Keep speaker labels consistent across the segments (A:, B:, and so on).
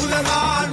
A: உலகால்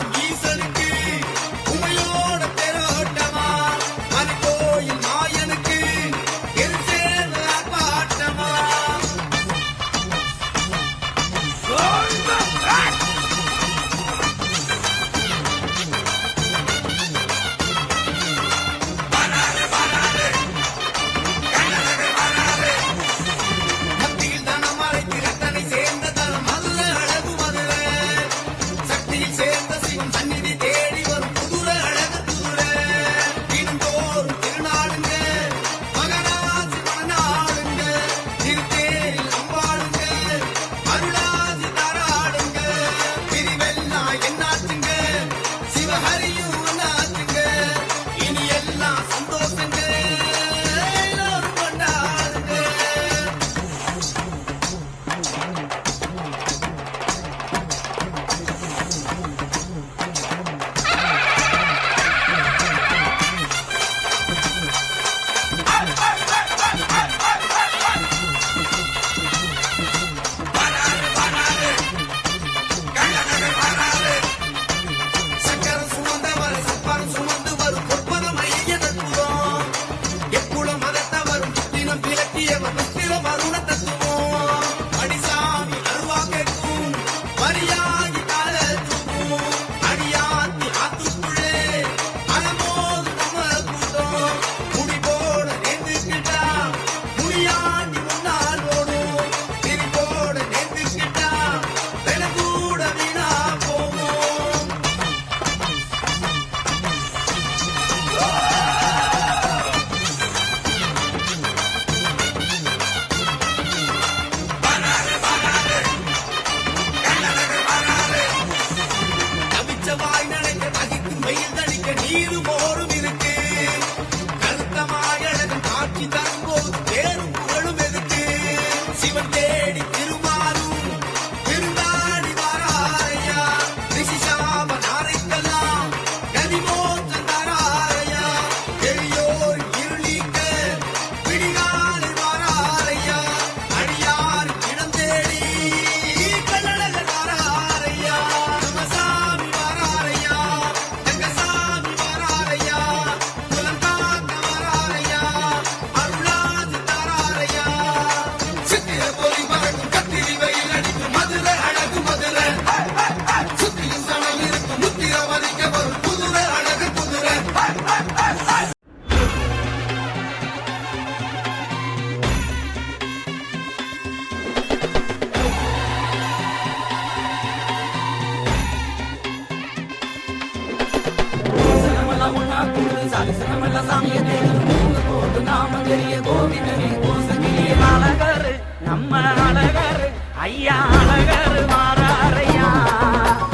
A: அழகரு நம்ம அழகரு ஐயா அழகரு மாறாரையா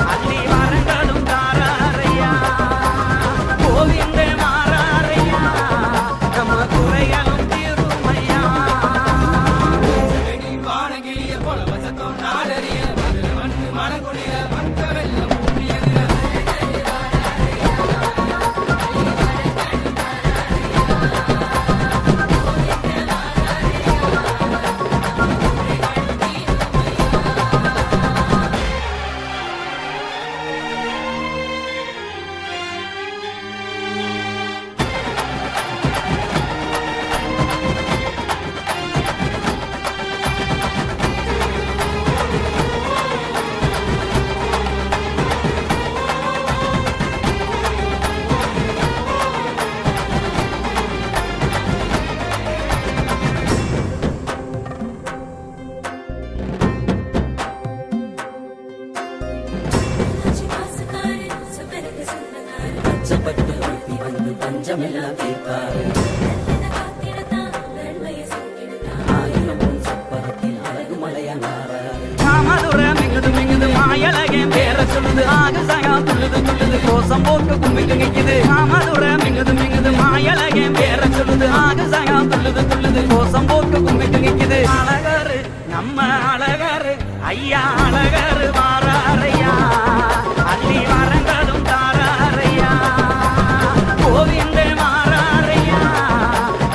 A: அள்ளி வரங்களும் தாராரையா கோவிந்த மாறாரையா நம்ம குறைகளும் தீருமையா வானகிளிய போல வசத்தோ நாடறிய மனகுடிய வந்த வெள்ளம் பஞ்சமெல்லாம் தீர்ப்பாரு மாமதுரம் எங்குது மிங்குது மாயழகே பேர சொல்லுது ஆகு சகா துள்ளுது துள்ளுது கோசம் போட்டு கும்பிட்டு நிக்குது மாமதுரம் எங்குது மிங்குது மாயழகே பேர சொல்லுது ஆகு சகா துள்ளுது துள்ளுது கோசம் போட்டு கும்பிட்டு நிக்குது அழகரு நம்ம அழகரு ஐயா அழகரு வாராரையா அள்ளி வரங்களும் தாராரையா கோவிந்த மாறாரையா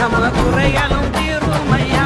A: நம்ம குறைகளும் தீருமையா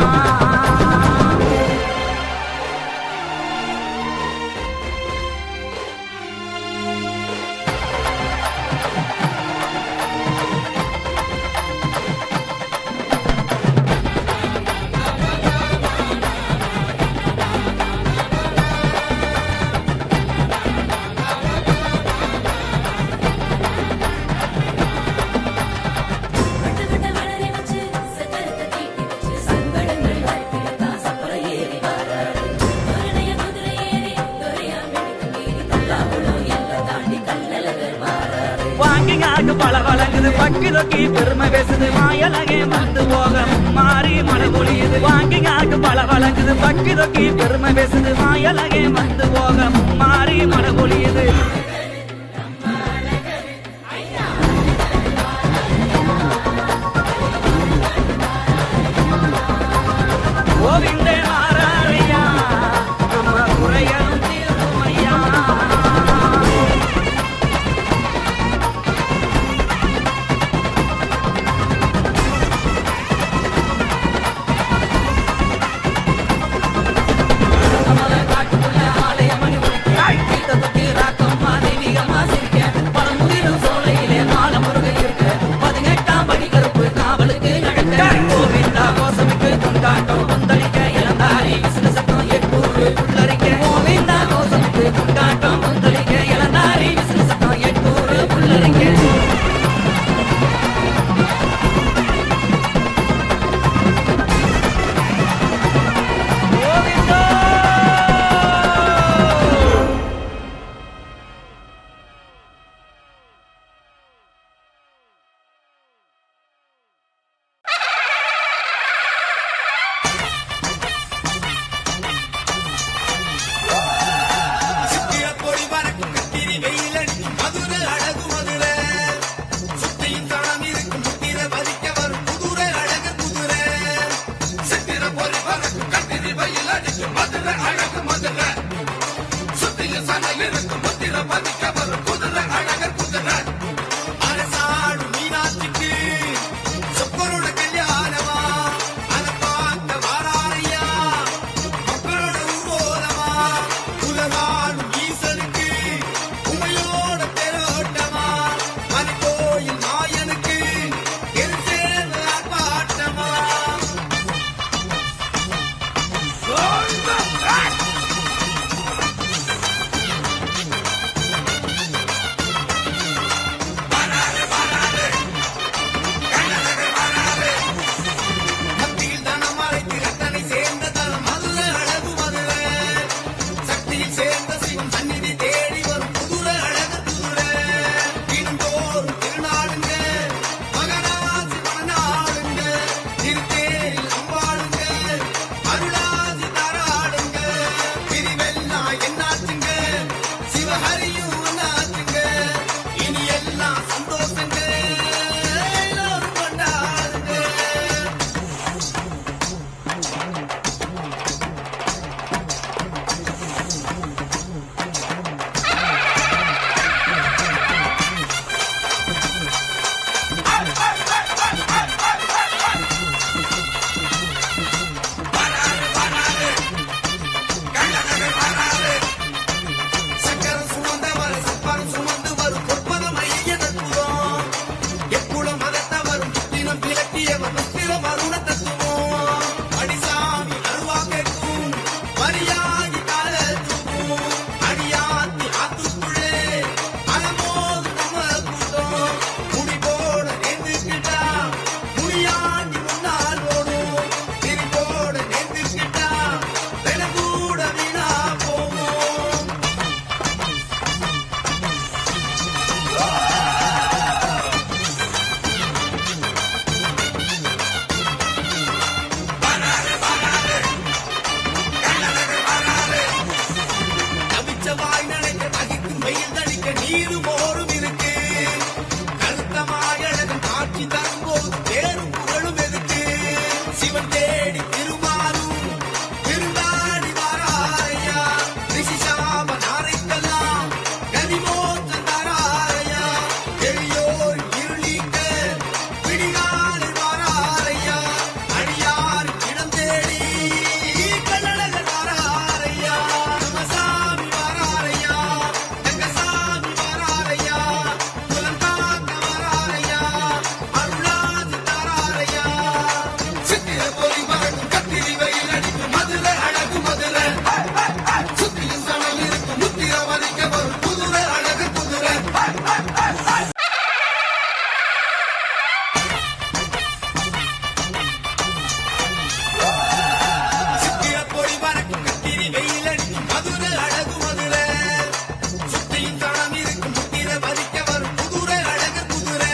A: வாங்கிங்காக்கு பல வழங்குது பக்கி தொக்கி பெருமை பேசுது மாயலகே வந்து போக மாறி மழை பொழியுது வாங்கிங்காக்கு பல வழங்குது பக்கி தொக்கி பெருமை பேசுது மாயலகே வந்து போக மாறி மழை பொழியுது கோவிந்தே மாறாரையா நம்ம குறைகளும் தீருமையா காட்டுக்குள்ள ஆலய மணி ராக்கம் மாதிரி
B: தணிக்க நீரும் மோரும் இருக்கு. கருத்தமாய் அழகும் காட்சி தரும்போது பேரும் புகழும் எதுக்கு? சிவன் தேடி திருமாலும் விருந்தாடி வாராரையா. ரிஷிசாப நாரைக்கெல்லாம் கதிமோச்சம் தராரையா. எளியோர் இருளீக்க விடிகாலில் வாராரையா. அடியார் இடம் தேடி கண்ணழகர் வாராரையா. ராமசாமி வாராரையா. தங்கசாமி வாராரையா. குலம் காக்க வாராரையா. அருளாது தாராரையா. சித்திர பொறி பறக்கும் கத்திரி வெயில் அடிக்கும் மதுரை அழகு மதுரை. சுத்தியும் சணல் இருக்கும் முத்திர வலிக்க வரும் குதிரை அழகு குதிரை. சித்திர பொறி பறக்கும் கத்திரி வெயில் அடிக்கும் மதுரை அழகு மதுரை. சுத்தியும் சணல் இருக்கும் முத்திர வலிக்க வரும் குதிரை அழகு குதிரை.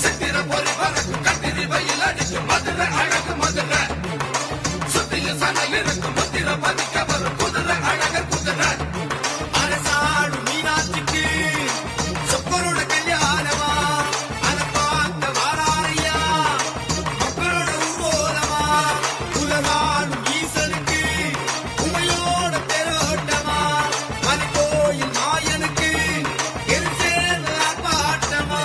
B: சித்திர பொறி பறக்கும் கத்திரி வெயில் அடிக்கும் மதுரை அழகு மதுரை. சுத்தியும் சணல் இருக்கும் முத்திர வலிக்க வரும் குதிரை அழகு குதிரை. அரசாடு மீனாட்சிக்கு சொக்கரோட கல்யாணமா. அதை பார்க்க வாராரையா. மக்களோட ஊர்வலமா. உலகாடும் ஈசனுக்கு உமையோட தேரோட்டமா. மலைக்கோயில் மாயனுக்கு எரிசேர்ந்த ஆர்ப்பாட்டமா.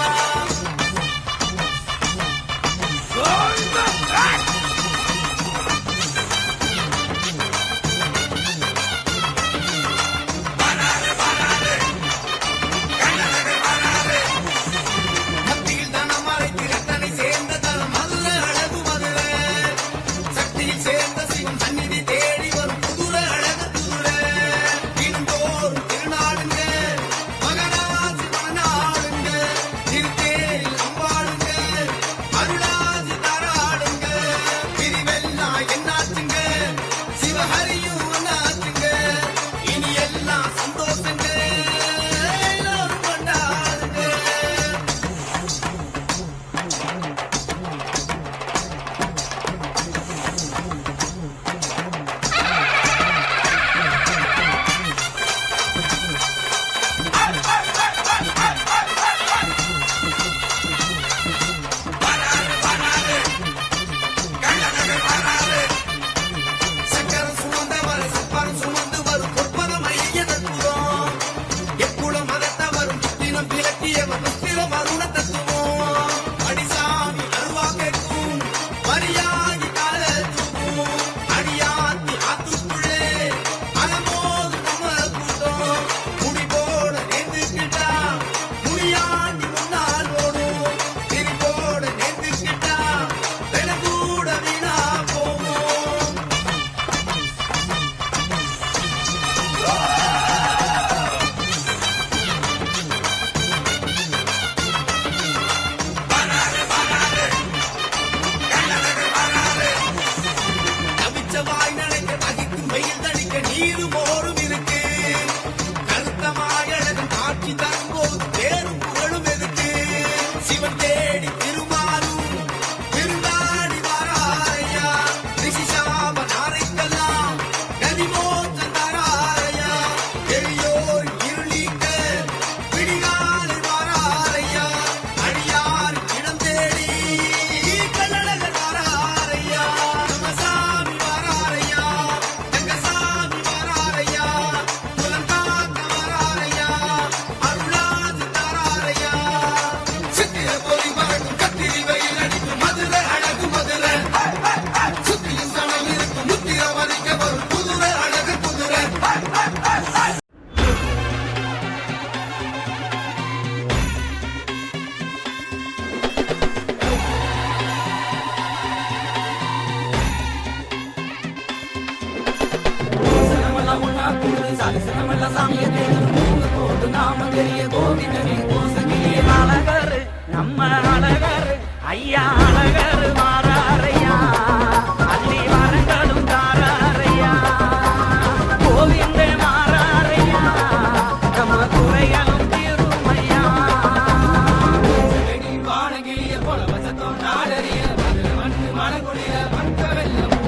B: மத்தியில் தனம் மறைத்து ரத்தனை சேர்ந்த தலம் மதுரை அழகு மதுரை. சக்தியில் சேர்ந்த சிவன் சந்நிதி தேடி வரும் குதிரை அழகு குதிரை. தினந்தோறும் திருநாடுங்க மகராசி மணநாடுங்க. திருத்தேரில் அம்பாடுங்க அருளாசி தாராடுங்க. பிரிவெல்லாம் என்னாச்சுங்க சிவஹரியும் ஒன்னாச்சுங்க. இனி எல்லாம் சந்தோஷங்க எல்லோரும் கொண்டாடுங்க. சக்கரம் சுமந்தவர் சப்பரம் சுமந்து வரும் பொற்பதம் ஐயன் அற்புதம். எக்குளம் மதத்தவரும் தினம் விளக்கியவர் முத்திரம் அருண தத்துவம். அடிசாமி அருவா கேட்கும் மரியாதை கால தூக்கும். அடியாத்தி ஆத்துக்குள்ளே அலமோது நம்ம கூட்டம். முடி போட நேர்ந்துக்கிட்டா முடியாண்டி முன்னால் ஓடும். திரி போட நேர்ந்துக்கிட்டா வென கூட வீணா போகும். தவிச்ச வாய் நனைக்க தகிக்கும் வெயில் தணிக்க நீரும் மோரும் இருக்கு. கருத்தமாய் அழகும் காட்சி தரும்போது பேரும் புகழும் எதுக்கு? சிவன் தேடி திருமாலும் விருந்தாடி வாராரையா. ரிஷிசாப நாரைக்கெல்லாம் கதிமோச்சம் தராரையா. எளியோர் இருளீக்க விடிகாலில் வாராரையா. அடியார் இடம் தேடி கண்ணழகர் வாராரையா. ராமசாமி வாராரையா. தங்கசாமி வாராரையா. குலம் காக்க வாராரையா. அருளாது தாராரையா. சித்திர பொறி பறக்கும் கத்திரி வெயில் அடிக்கும் மதுரை அழகு மதுரை. சுத்தியும் சணல் இருக்கும் முத்திர வலிக்க வரும் குதிரை அழகு குதிரை.
A: சிரமெல்லாம் ஒண்ணா கூடுது சாதி சிரமெல்லாம் சாமியை தேடுது. மூணு கோடு நாம தெரிய கோவிந்தனே கோசகியே அழகரு நம்ம அழகரு ஐயா அழகரு மாறாரையா. அள்ளி வரங்களும் தாராரையா. கோவிந்தே மாறாரையா. நம்ம குறைகளும் தீருமையா. வானகிய போல வசத்தம் நாடறிய மனக்குடிய மக்க வெள்ளம்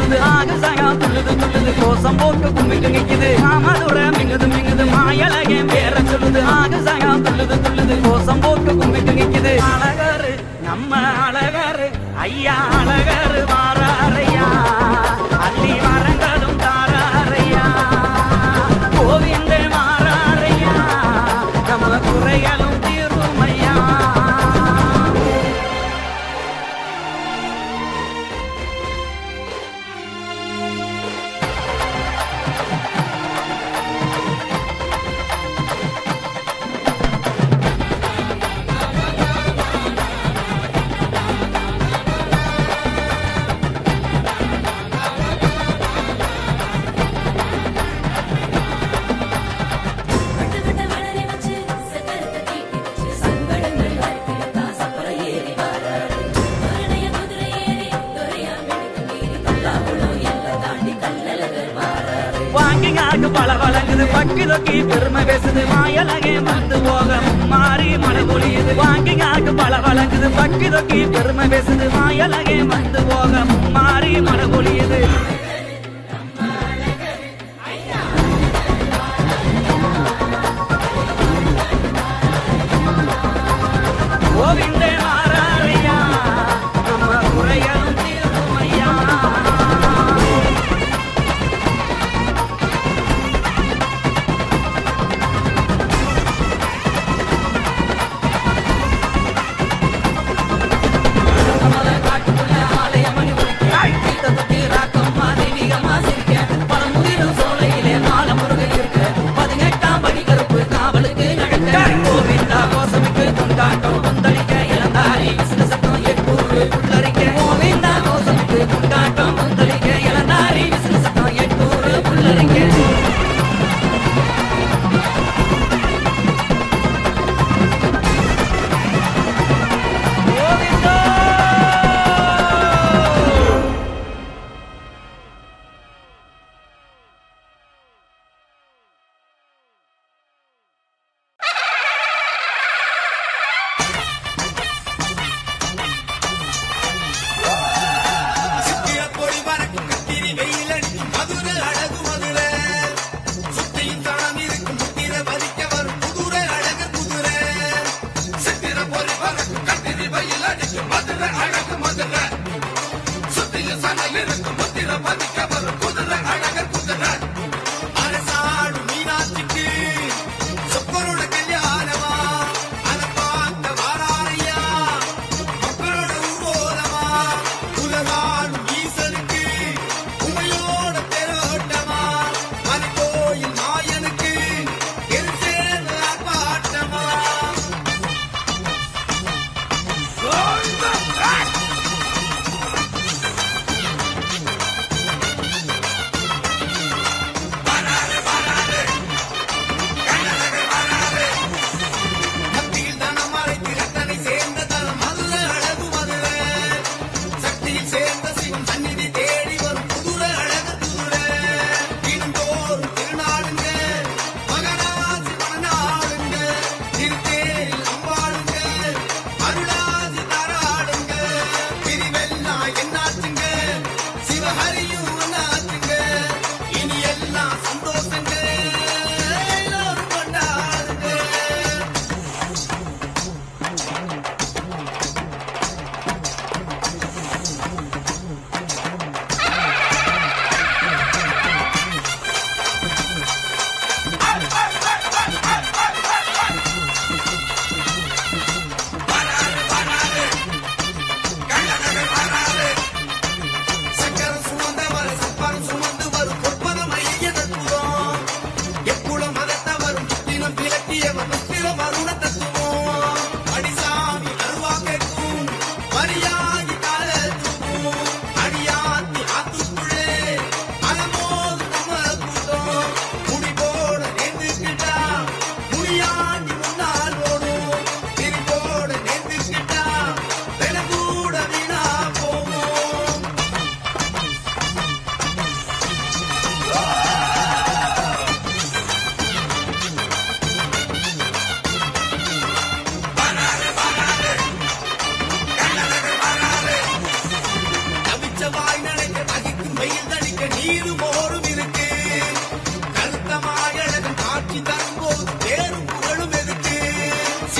A: சொல்லுது ஆகசகம் துள்ளுது துள்ளுது கோசம் போக்கு கும்பிட்டு நிக்குது காமதுரை மிங்குது மிங்குது மாயழகே பேர சொல்லுது ஆகசகம் துள்ளுது துள்ளுது கோசம் போக்கு கும்பிட்டு நிக்குது அழகரு நம்ம அழகரு ஐயா அழகரு வாராரையா அள்ளி வரங்களும் தாராரையா கோவிந்தே மாறாரையா நம்ம குறைகளும் தீருமையா
C: கட்டகட்ட வளரி வச்சு சக்கரத்தை தீட்டி வச்சு சங்கடங்கள் வாழ்க்கையில சப்பர ஏறி வாராரு துரைய குதிரை ஏறி துரையா வெடிக்கு மீறி கல்லாகுளம் எல்லாம் தாண்டி கல்லழகர் வாராரு
A: வாங்கிங்காக்கு பல வழங்குது பக்கி தொக்கி பெருமை பேசுது மாயலகே வந்து போக மாறி மழை பொழியுது வாங்கிங்காக்கு பல வழங்குது பக்கி தொக்கி பெருமை பேசுது மாயலகே வந்து போக மாறி மழை பொழியுது கோவிந்தே மாறாரையா நம்ம குறைகளும் தீருமையா காட்டுக்குள்ள ஆலயமணி ஒலிக்கிறாய் தீர்த்த தொட்டி ராக்கம் மாதிரி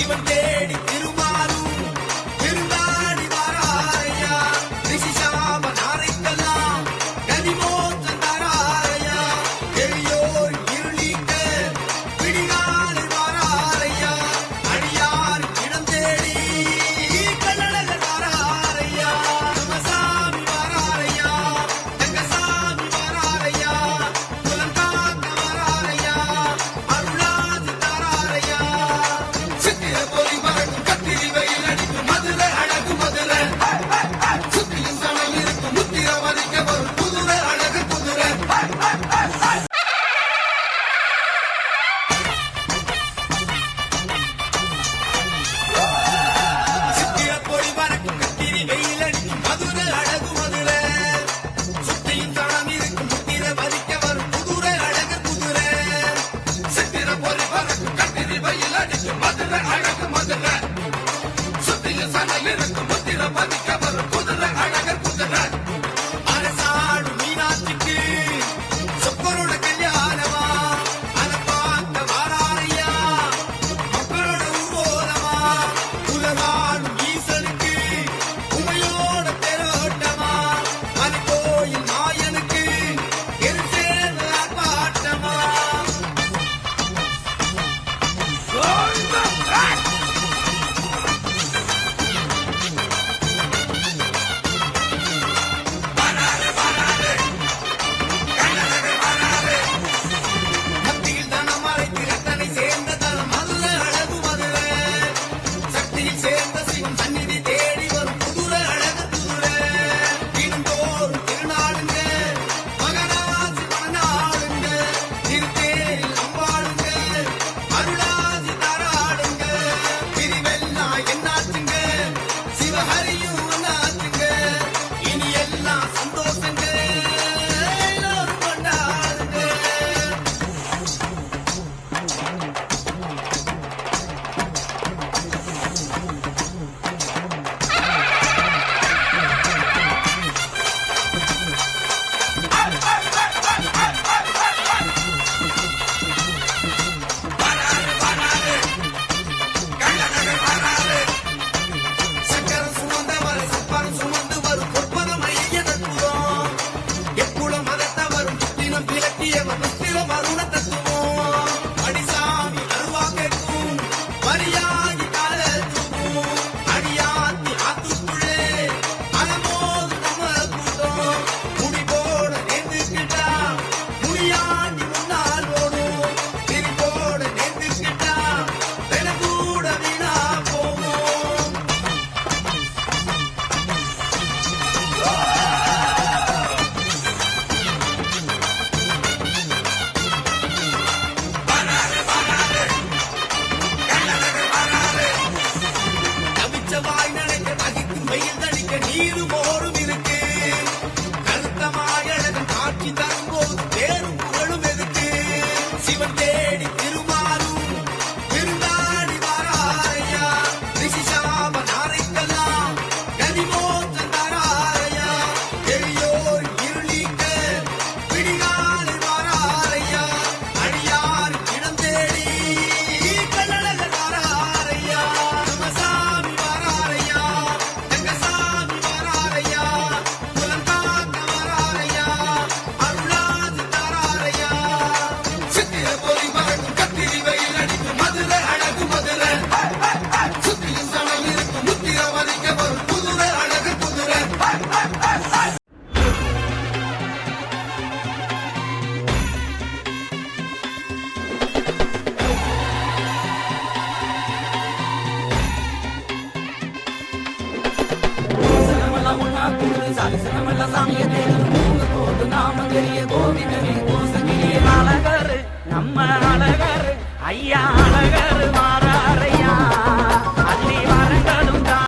B: சிவன் தேடி திருமாலும் விருந்தாடி வாராரையா ரிஷிசாம நாரைக்கெல்லாம் கனிமோச்சம் தாராரையா எளியோர் இருளிக்க விடிகாலை வாராரையா அடியார் இடம் தேடி கல்லழகர் வாராரையா நமசாமி வாராரையா தங்கசாமி வாராரையா குலங்காக்க வாராரையா அருளாது தாராரையா சித்திர போலி மறக்கும் கத்திரி வெயில் அடிக்கும் மதுரை அழகு மதுரை சுத்தியும் சனம் இருக்கும் முத்திர வலிக்க வரும் குதிரை அழகு குதிரை சித்திர போலி மறக்கும் கத்திரி வெயில் அடிக்கும் மதுரை அழகு மதுரை சுத்தியும் சனம் இருக்கும் முத்திர வலிக்க வரும் குதிரை அழகு குதிரை சித்திர போலி மறக்கும் கத்திரி வெயில் அடிக்கும் மதுரை அழகு மதுரை சுத்தியும் சனம் இருக்கும் முத்திர வலிக்க வரும் குதிரை அழகு குதிரை அரசாடு மீனாட்சிக்கு சொப்பனோட கல்யாணமா அதை பார்க்க வாராரையா மக்களோட ஊர்வலமா உலகாடும் ஈசனுக்கு உமையோட பெரோட்டமா மலை கோயில் மாயனுக்கு எரிசேர்ந்த ஆர்ப்பாட்டமா மத்தியில் தனம் மறைத்து ரத்தனை சேர்ந்த தலம் மதுரை அழகு மதுரை சக்தியில் சேர்ந்த சிவன் சந்நிதி தேடி வரும் குதிரை அழகு குதிரை தினந்தோறும் திருநாளுங்க மகராசி மணநாளுங்க திருத்தேரில் அம்பாளுங்க அருளாசி தாராளுங்க பிரிவெல்லாம் என்னாச்சுங்க சிவஹரியும் என்னாச்சுங்க இனி எல்லாம் சந்தோஷங்க எல்லோரும் கொண்டாடுங்க சக்கரம் சுமந்தவர் சப்பரம் சுமந்து வரும் பொற்பதம் ஐயன் அற்புதம் எக்குளம் மதத்தவரும் புத்தினம் விளக்கியவர் புத்திரம் அருண தத்துவம் அடிசாமி அருவா கேட்கும் மரியாதி கால தூக்கும் அடியாத்தி ஆத்துக்குள்ளே அலமோது நம்ம கூட்டம் முடி போட நேர்ந்துக்கிட்டா முடியாண்டி முன்னால் ஓடும் திரி போட நேர்ந்துக்கிட்டா வென கூட வீணா போகும் தவிச்ச வாய் நினைக்க தகிக்கும் வெயில் தணிக்க நீரும் ஓடும் இருக்கு கருத்தமாயழகன் காட்சி தரும்போது பேரும் புகழும் எதுக்கு சிவன் தேடி திருமாலும் விருந்தாடி வாராரையா ரிஷிசாம நாரைக்கெல்லாம் கனிமோச்சம் தாராரையா எளியோர் இருளிக்க விடிகாலை வாராரையா அடியார் இடம் தேடி கல்லழகர் வாராரையா நமசாமி வாராரையா தங்கசாமி வாராரையா குலங்காக்க வாராரையா அருளாது தாராரையா சித்திர போலி மறக்கும் கத்திரி வெயில் அடிக்கும் மதுரை அழகு மதுரை சுத்தியும் சனம் இருக்கும் முத்திர வலிக்க வரும் குதிரை அழகு குதிரை
A: சனமெல்லாம் ஒண்ணா கூடுது சலசனமெல்லாம் சாமியை தேடுது மூங்க போது நாம தெரிய கோவிந்தனே கோசங்கிரியே அழகரு நம்ம அழகரு ஐயா அழகரு மாற